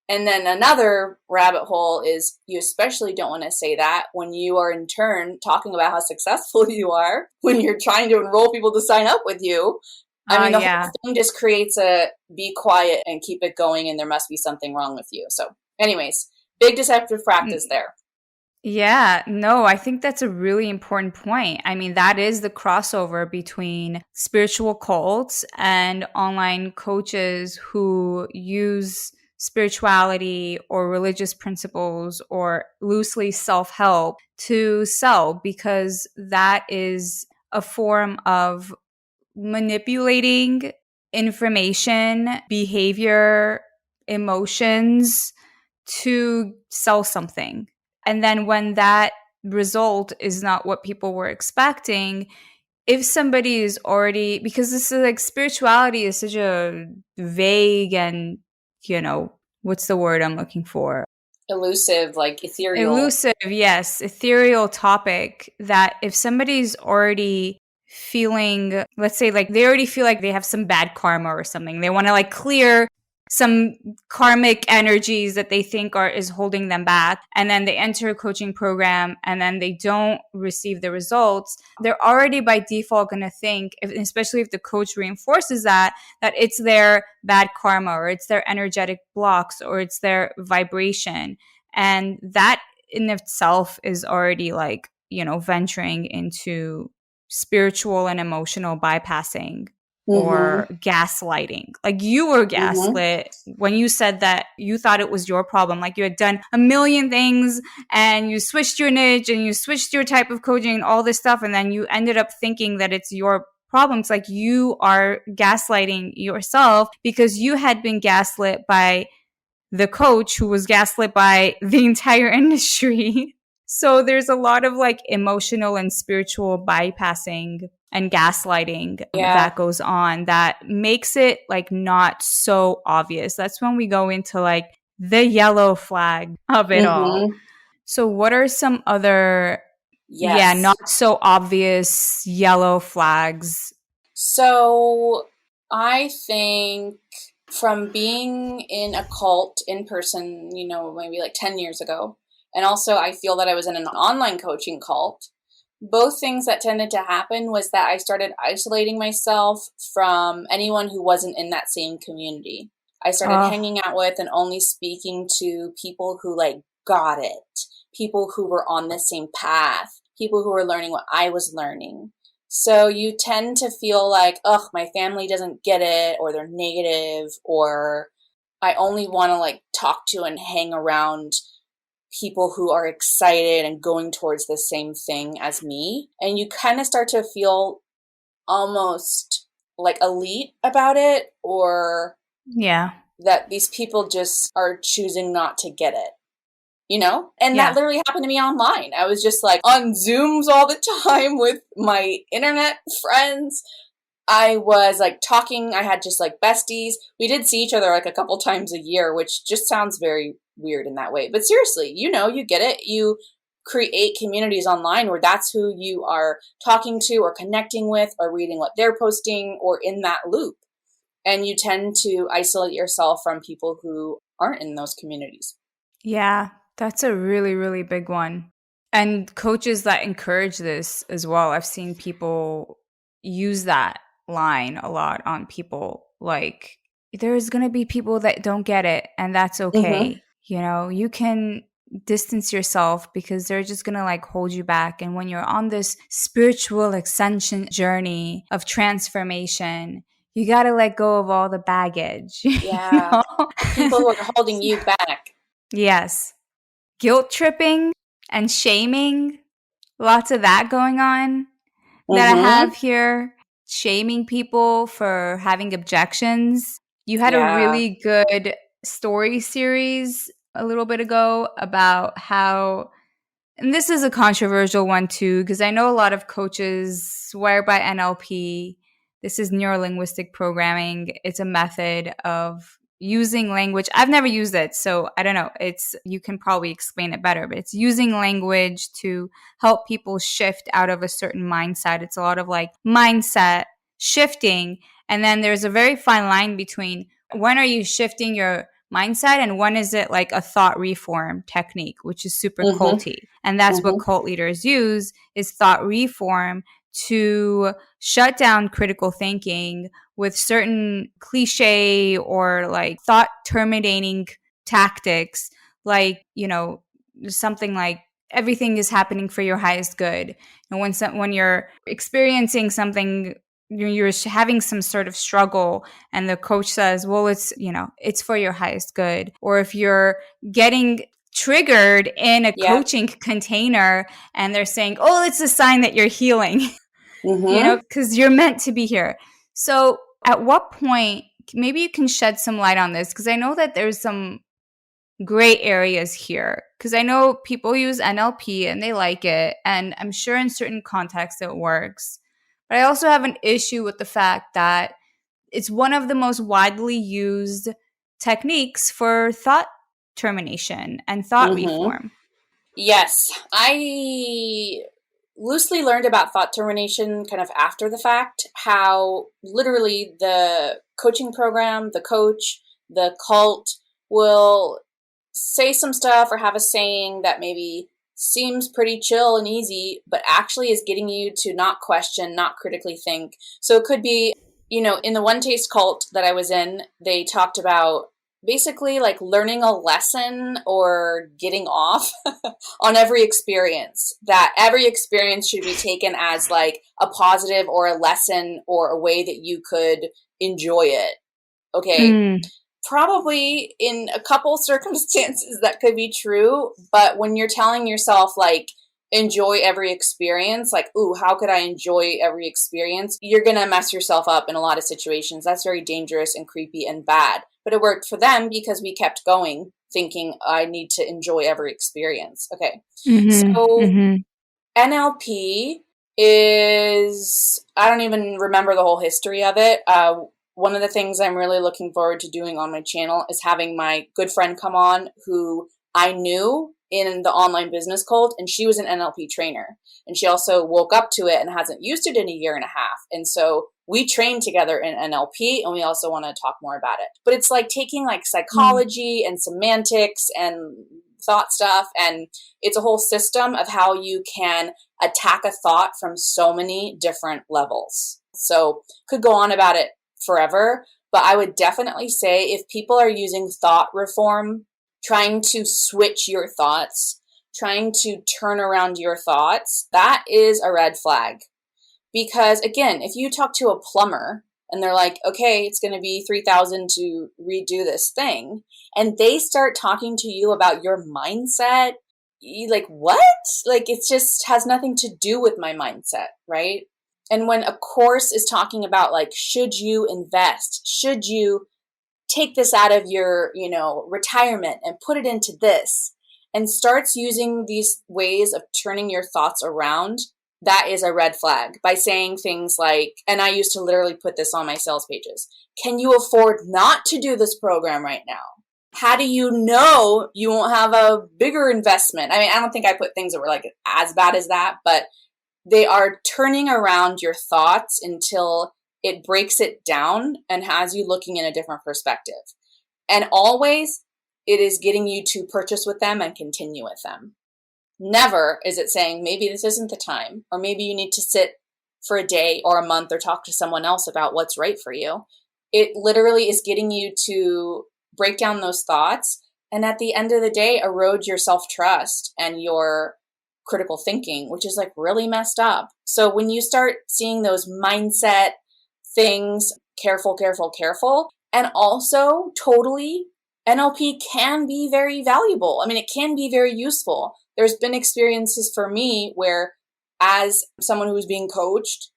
And then another rabbit hole is you especially don't want to say that when you are in turn talking about how successful you are, when you're trying to enroll people to sign up with you. I mean, the whole thing just creates a be quiet and keep it going and there must be something wrong with you. So anyways, big deceptive practice there. Yeah, no, I think that's a really important point. I mean, that is the crossover between spiritual cults and online coaches who use spirituality or religious principles or loosely self-help to sell, because that is a form of manipulating information, behavior, emotions to sell something. And then when that result is not what people were expecting, if somebody is already, because this is like spirituality is such a vague and, what's the word I'm looking for? Elusive, like ethereal. Elusive, yes, ethereal topic, that if somebody's already feeling, let's say like they already feel like they have some bad karma or something, they want to like clear some karmic energies that they think is holding them back, and then they enter a coaching program and then they don't receive the results, they're already by default going to think, especially if the coach reinforces that it's their bad karma or it's their energetic blocks or it's their vibration. And that in itself is already like, venturing into spiritual and emotional bypassing or gaslighting. Like you were gaslit when you said that you thought it was your problem. Like you had done a million things and you switched your niche and you switched your type of coaching and all this stuff. And then you ended up thinking that it's your problem. It's like you are gaslighting yourself because you had been gaslit by the coach who was gaslit by the entire industry. So there's a lot of like emotional and spiritual bypassing and gaslighting that goes on that makes it like not so obvious. That's when we go into like the yellow flag of it all. So what are some other, not so obvious yellow flags? So I think from being in a cult in person, maybe like 10 years ago, and also I feel that I was in an online coaching cult, both things that tended to happen was that I started isolating myself from anyone who wasn't in that same community. I started hanging out with and only speaking to people who like got it, people who were on the same path, people who were learning what I was learning. So you tend to feel like, ugh, my family doesn't get it, or they're negative, or I only want to like talk to and hang around people who are excited and going towards the same thing as me. And you kind of start to feel almost like elite about it, or that these people just are choosing not to get it, And that literally happened to me online. I was just like on Zooms all the time with my internet friends. I was like talking, I had just like besties. We did see each other like a couple times a year, which just sounds very weird in that way. But seriously, you get it. You create communities online where that's who you are talking to or connecting with or reading what they're posting or in that loop. And you tend to isolate yourself from people who aren't in those communities. Yeah, that's a really, really big one. And coaches that encourage this as well. I've seen people use that line a lot on people. Like, there's going to be people that don't get it, and that's Mm-hmm. okay. You know, you can distance yourself because they're just going to like hold you back. And when you're on this spiritual ascension journey of transformation, you got to let go of all the baggage, you Yeah. know? People who are holding you back. Yes. Guilt tripping and shaming, lots of that going on that I Mm-hmm. have here, shaming people for having objections. You had a Yeah. really good story series a little bit ago about how, and this is a controversial one too, because I know a lot of coaches swear by NLP. This is neuro-linguistic programming. It's a method of using language. I've never used it, so I don't know. You can probably explain it better, but it's using language to help people shift out of a certain mindset. It's a lot of like mindset shifting. And then there's a very fine line between when are you shifting your mindset and when is it like a thought reform technique, which is super Mm-hmm. culty. And that's what Mm-hmm. cult leaders use, is thought reform to shut down critical thinking with certain cliche or like thought terminating tactics, like, you know, something like everything is happening for your highest good. And when you're experiencing something, you're having some sort of struggle, and the coach says, well, it's, you know, it's for your highest good. Or if you're getting triggered in a Yep. coaching container and they're saying, oh, it's a sign that you're healing, you know, Mm-hmm. because you're meant to be here. So at what point, maybe you can shed some light on this, because I know that there's some gray areas here, because I know people use NLP and they like it, and I'm sure in certain contexts it works. But I also have an issue with the fact that it's one of the most widely used techniques for thought termination and thought Mm-hmm. reform. Yes. I loosely learned about thought termination kind of after the fact, how literally the coaching program, the coach, the cult will say some stuff or have a saying that maybe seems pretty chill and easy, but actually is getting you to not question, not critically think. So it could be, in the One Taste cult that I was in, they talked about basically like learning a lesson or getting off on every experience, that every experience should be taken as like a positive or a lesson or a way that you could enjoy it. Okay, Mm. probably in a couple circumstances that could be true, but when you're telling yourself like enjoy every experience, like, ooh, how could I enjoy every experience, you're gonna mess yourself up in a lot of situations. That's very dangerous and creepy and bad. But it worked for them because we kept going thinking I need to enjoy every experience. Okay, Mm-hmm. so Mm-hmm. NLP is, I don't even remember the whole history of it. One of the things I'm really looking forward to doing on my channel is having my good friend come on, who I knew in the online business cult, and she was an NLP trainer. And she also woke up to it and hasn't used it in a year and a half. And so we trained together in NLP, and we also want to talk more about it. But it's like taking like psychology and semantics and thought stuff, and it's a whole system of how you can attack a thought from so many different levels. So could go on about it forever, but I would definitely say if people are using thought reform, trying to switch your thoughts, trying to turn around your thoughts, that is a red flag. Because again, if you talk to a plumber and they're like, okay, it's going to be $3,000 to redo this thing, and they start talking to you about your mindset, you like, what? Like, it just has nothing to do with my mindset, right? And when a course is talking about like, should you invest? Should you take this out of your, retirement and put it into this, and starts using these ways of turning your thoughts around, that is a red flag. By saying things like, and I used to literally put this on my sales pages, can you afford not to do this program right now? How do you know you won't have a bigger investment? I mean, I don't think I put things that were like as bad as that, but they are turning around your thoughts until it breaks it down and has you looking in a different perspective. And always it is getting you to purchase with them and continue with them. Never is it saying, maybe this isn't the time, or maybe you need to sit for a day or a month or talk to someone else about what's right for you. It literally is getting you to break down those thoughts and at the end of the day, erode your self-trust and your critical thinking, which is like really messed up. So when you start seeing those mindset things, careful, careful, careful, and also totally NLP can be very valuable. I mean, it can be very useful. There's been experiences for me where as someone who was being coached,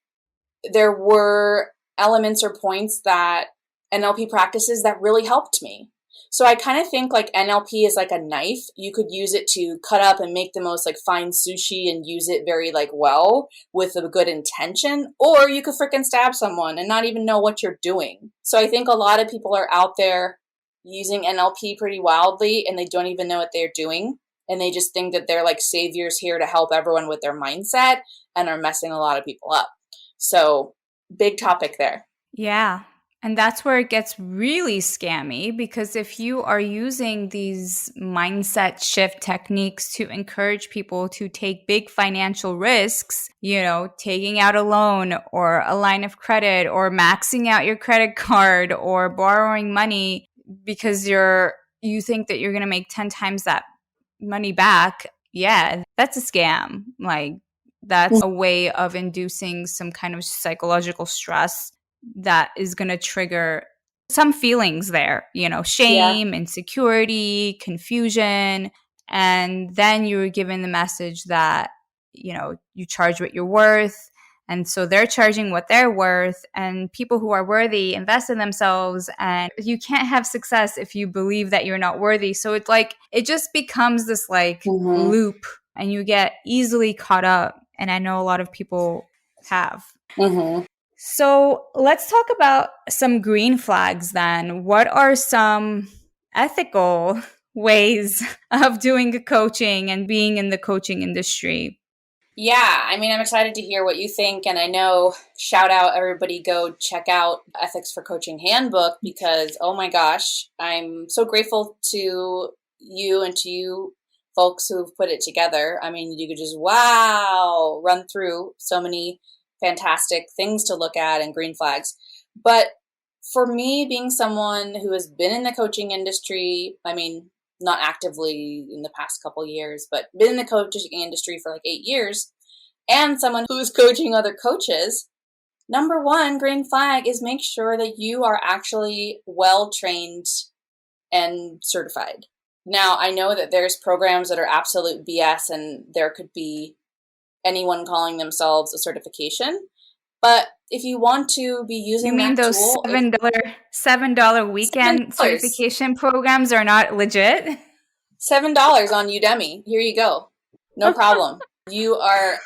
there were elements or points that NLP practices that really helped me. So I kind of think like NLP is like a knife. You could use it to cut up and make the most like fine sushi and use it very like well with a good intention, or you could freaking stab someone and not even know what you're doing. So I think a lot of people are out there using NLP pretty wildly and they don't even know what they're doing. And they just think that they're like saviors here to help everyone with their mindset and are messing a lot of people up. So big topic there. Yeah. And that's where it gets really scammy, because if you are using these mindset shift techniques to encourage people to take big financial risks, you know, taking out a loan or a line of credit or maxing out your credit card or borrowing money because you think that you're going to make 10 times that money back, yeah, that's a scam. Like, that's a way of inducing some kind of psychological stress that is going to trigger some feelings there, you know, shame, insecurity, confusion. And then you're given the message that, you know, you charge what you're worth. And so they're charging what they're worth, and people who are worthy invest in themselves, and you can't have success if you believe that you're not worthy. So it's like, it just becomes this like loop, and you get easily caught up. And I know a lot of people have. So let's talk about some green flags then. What are some ethical ways of doing coaching and being in the coaching industry? Yeah, I mean, I'm excited to hear what you think. And I know, shout out everybody, go check out Ethics for Coaching Handbook, because, oh my gosh, I'm so grateful to you and to you folks who've put it together. I mean, you could just, wow, run through so many fantastic things to look at and green flags. But for me, being someone who has been in the coaching industry, I mean, not actively in the past couple years, but been in the coaching industry for like 8 years, and someone who's coaching other coaches, number one green flag is make sure that you are actually well trained and certified. Now, I know that there's programs that are absolute BS, and there could be anyone calling themselves a certification. But if you want to be using you mean that those tool, $7 weekend $7. certification programs are not legit? $7 on Udemy. Here you go. No problem. You are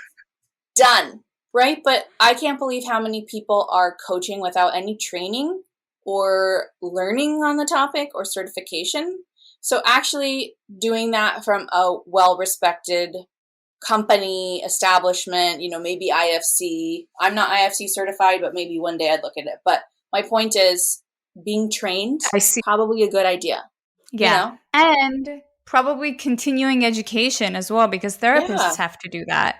done, right? But I can't believe how many people are coaching without any training or learning on the topic or certification. So actually doing that from a well-respected company, establishment, you know, maybe IFC. I'm not IFC certified, but maybe one day I'd look at it. But my point is, being trained, I see. probably a good idea. Yeah. You know? And probably continuing education as well, because therapists have to do that.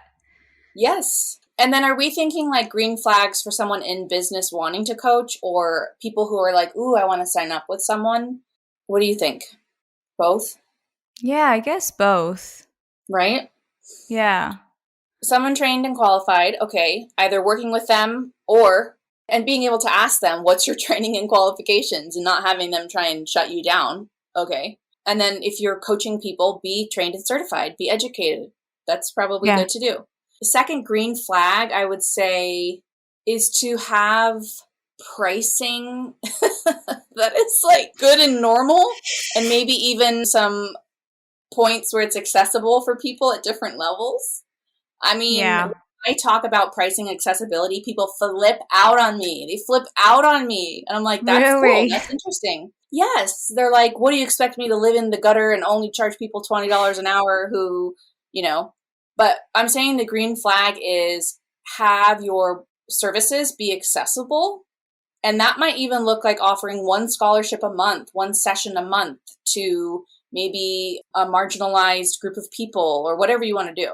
Yes. And then are we thinking like green flags for someone in business wanting to coach, or people who are like, ooh, I want to sign up with someone? What do you think? Both? Yeah, I guess both. Right? Yeah. Someone trained and qualified, okay, either working with them and being able to ask them, what's your training and qualifications, and not having them try and shut you down. Okay. And then if you're coaching people, be trained and certified, be educated. That's probably good to do. The second green flag, I would say, is to have pricing that is like good and normal, and maybe even some points where it's accessible for people at different levels. I mean, when I talk about pricing accessibility, people flip out on me. They flip out on me. And I'm like, that's cool. That's interesting. Yes. They're like, what do you expect me to live in the gutter and only charge people $20 an hour who, you know, but I'm saying the green flag is have your services be accessible. And that might even look like offering one scholarship a month, one session a month to maybe a marginalized group of people or whatever you want to do.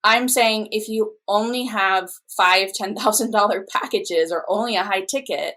I'm saying if you only have $5,000, $10,000 packages or only a high ticket,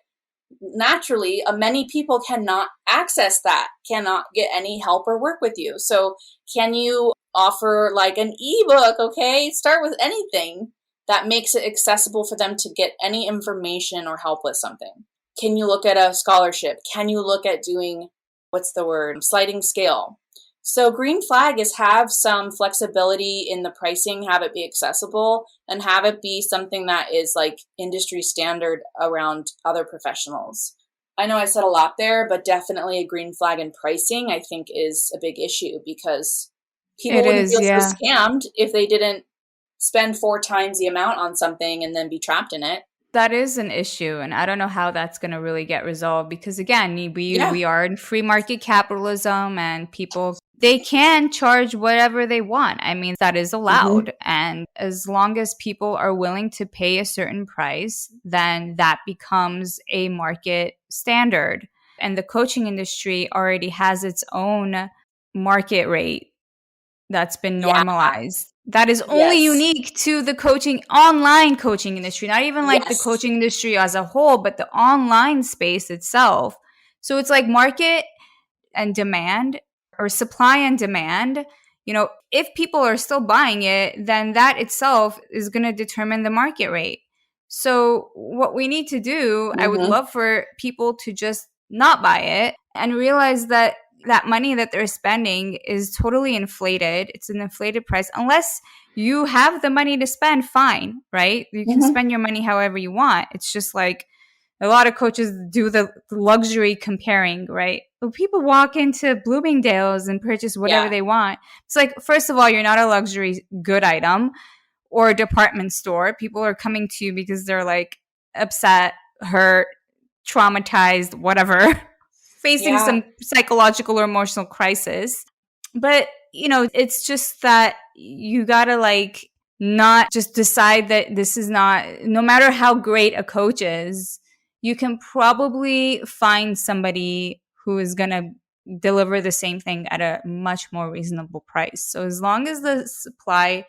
naturally, many people cannot access that, cannot get any help or work with you. So can you offer like an ebook? Okay, start with anything that makes it accessible for them to get any information or help with something. Can you look at a scholarship? Can you look at doing, what's the word, sliding scale? So green flag is have some flexibility in the pricing, have it be accessible, and have it be something that is like industry standard around other professionals. I know I said a lot there, but definitely a green flag in pricing, I think, is a big issue because people It wouldn't is, feel so yeah. scammed if they didn't spend 4 times the amount on something and then be trapped in it. That is an issue, and I don't know how that's going to really get resolved because again, Yeah. we are in free market capitalism and people they can charge whatever they want. I mean, that is Mm-hmm. allowed, and as long as people are willing to pay a certain price, then that becomes a market standard. And the coaching industry already has its own market rate that's been Yeah. normalized. That is only Yes. unique to the online coaching industry, not even like the Yes. coaching industry as a whole, but the online space itself. So it's like market and demand or supply and demand. You know, if people are still buying it, then that itself is going to determine the market rate. So what we need to do, I would Mm-hmm. love for people to just not buy it and realize that that money that they're spending is totally inflated. It's an inflated price. Unless you have the money to spend, fine, right? You can Mm-hmm. spend your money however you want. It's just like a lot of coaches do the luxury comparing, right? But people walk into Bloomingdale's and purchase whatever Yeah. they want. It's like, first of all, you're not a luxury good item or a department store. People are coming to you because they're like upset, hurt, traumatized, whatever, facing Yeah. some psychological or emotional crisis. But, you know, it's just that you gotta like not just decide that this is not, no matter how great a coach is, you can probably find somebody who is gonna deliver the same thing at a much more reasonable price. So as long as the supply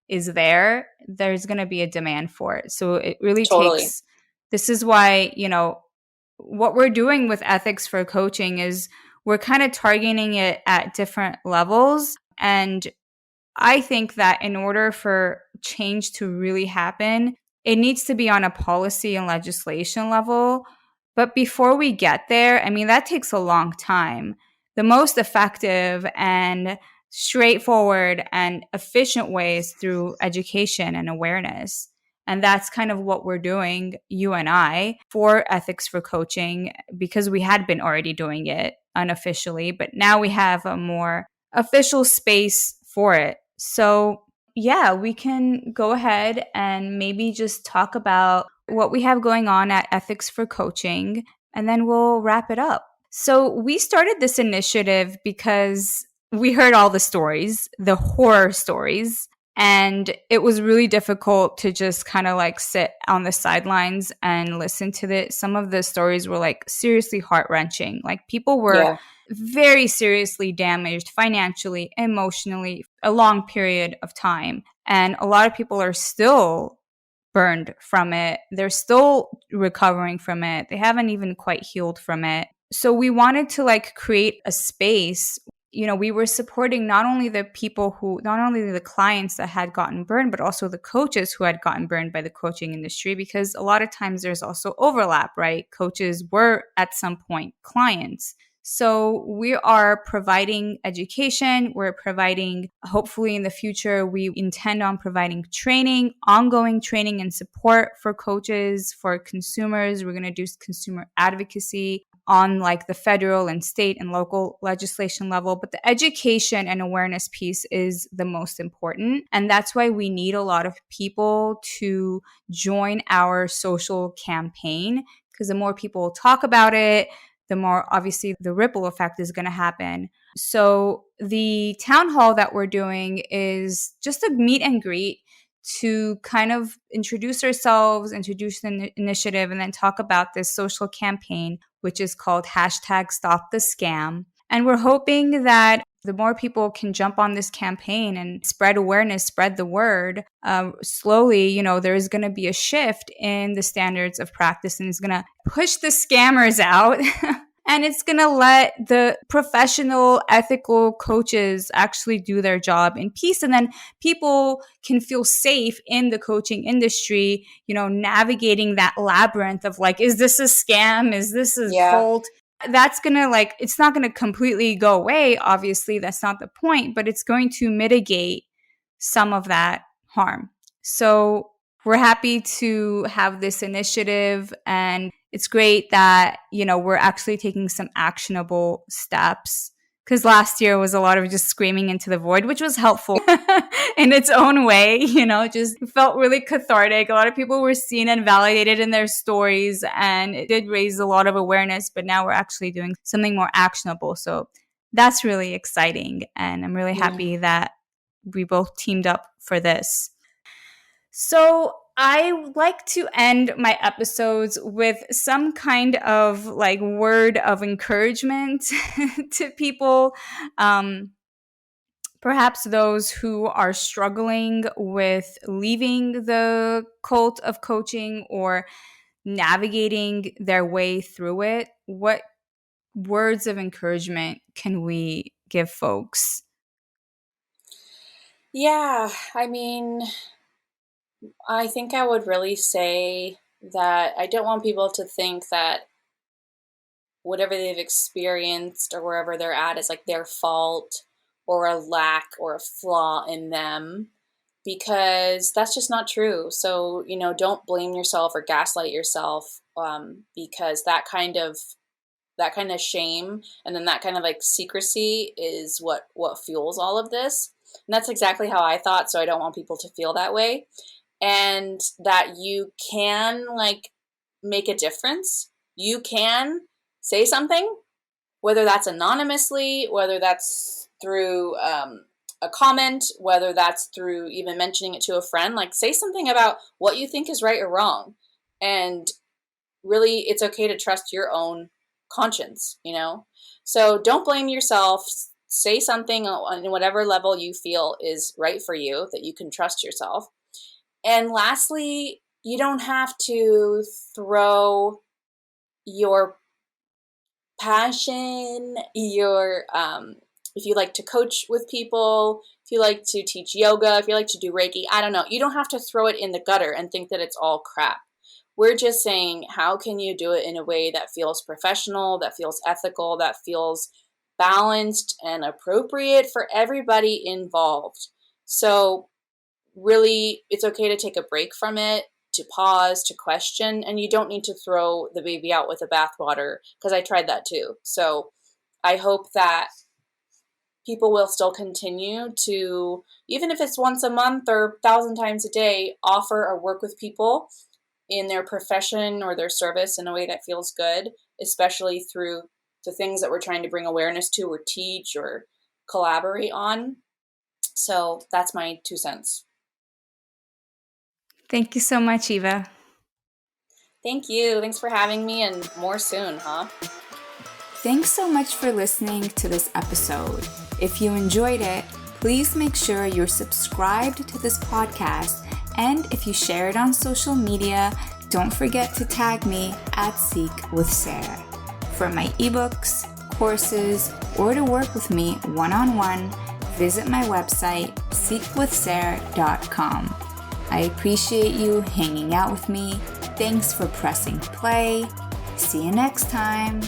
is there, there's going to be a demand for it. So it really Totally. takes, this is why, you know, what we're doing with ethics for coaching is we're kind of targeting it at different levels. And I think that in order for change to really happen, it needs to be on a policy and legislation level. But before we get there, I mean, that takes a long time. The most effective and straightforward and efficient way is through education and awareness. And that's kind of what we're doing, you and I, for ethics for coaching, because we had been already doing it unofficially, but now we have a more official space for it. So, yeah, we can go ahead and maybe just talk about what we have going on at Ethics for Coaching, and then we'll wrap it up. So, we started this initiative because we heard all the stories, the horror stories, and it was really difficult to just kind of like sit on the sidelines and listen to it. Some of the stories were like seriously heart wrenching. Like people were Yeah. very seriously damaged financially, emotionally, a long period of time. And a lot of people are still burned from it. They're still recovering from it. They haven't even quite healed from it. So we wanted to like create a space. You know, we were supporting not only the people who, not only the clients that had gotten burned, but also the coaches who had gotten burned by the coaching industry, because a lot of times there's also overlap, right? Coaches were at some point clients. So we are providing education. We're providing, hopefully in the future, we intend on providing training, ongoing training and support for coaches, for consumers. We're going to do consumer advocacy on like the federal and state and local legislation level. But the education and awareness piece is the most important. And that's why we need a lot of people to join our social campaign, because the more people talk about it, the more obviously the ripple effect is going to happen. So the town hall that we're doing is just a meet and greet to kind of introduce ourselves, introduce the initiative, and then talk about this social campaign, which is called hashtag Stop the Scam. And we're hoping that The more people can jump on this campaign and spread awareness, spread the word, slowly, there's going to be a shift in the standards of practice, and it's going to push the scammers out. And it's going to let the professional, ethical coaches actually do their job in peace. And then people can feel safe in the coaching industry, navigating that labyrinth of like, is this a scam? Is this a cult? That's going to it's not going to completely go away. Obviously, that's not the point, but it's going to mitigate some of that harm. So we're happy to have this initiative, and it's great that, we're actually taking some actionable steps, because last year was a lot of just screaming into the void, which was helpful in its own way, just felt really cathartic. A lot of people were seen and validated in their stories, and it did raise a lot of awareness, but now we're actually doing something more actionable. So that's really exciting. And I'm really happy that we both teamed up for this. So I like to end my episodes with some kind of word of encouragement to people, perhaps those who are struggling with leaving the cult of coaching or navigating their way through it. What words of encouragement can we give folks? Yeah, I think I would really say that I don't want people to think that whatever they've experienced or wherever they're at is their fault or a lack or a flaw in them, because that's just not true. So, don't blame yourself or gaslight yourself, because that kind of shame and then that kind of secrecy is what fuels all of this. And that's exactly how I thought. So I don't want people to feel that way. And that you can make a difference. You can say something, whether that's anonymously, whether that's through a comment, whether that's through even mentioning it to a friend. Say something about what you think is right or wrong. And really, it's okay to trust your own conscience, So don't blame yourself. Say something on whatever level you feel is right for you, that you can trust yourself. And lastly, you don't have to throw your passion, if you like to coach with people, if you like to teach yoga, if you like to do Reiki, I don't know. You don't have to throw it in the gutter and think that it's all crap. We're just saying, how can you do it in a way that feels professional, that feels ethical, that feels balanced and appropriate for everybody involved? So really, it's okay to take a break from it, to pause, to question, and you don't need to throw the baby out with the bathwater, because I tried that too. So I hope that people will still continue to, even if it's once a month or 1,000 times a day, offer or work with people in their profession or their service in a way that feels good, especially through the things that we're trying to bring awareness to or teach or collaborate on. So that's my 2 cents. Thank you so much, Eva. Thank you. Thanks for having me, and more soon, huh? Thanks so much for listening to this episode. If you enjoyed it, please make sure you're subscribed to this podcast, and if you share it on social media, don't forget to tag me at Seek with Sarah. For my ebooks, courses, or to work with me one-on-one, visit my website, seekwithsarah.com. I appreciate you hanging out with me. Thanks for pressing play. See you next time.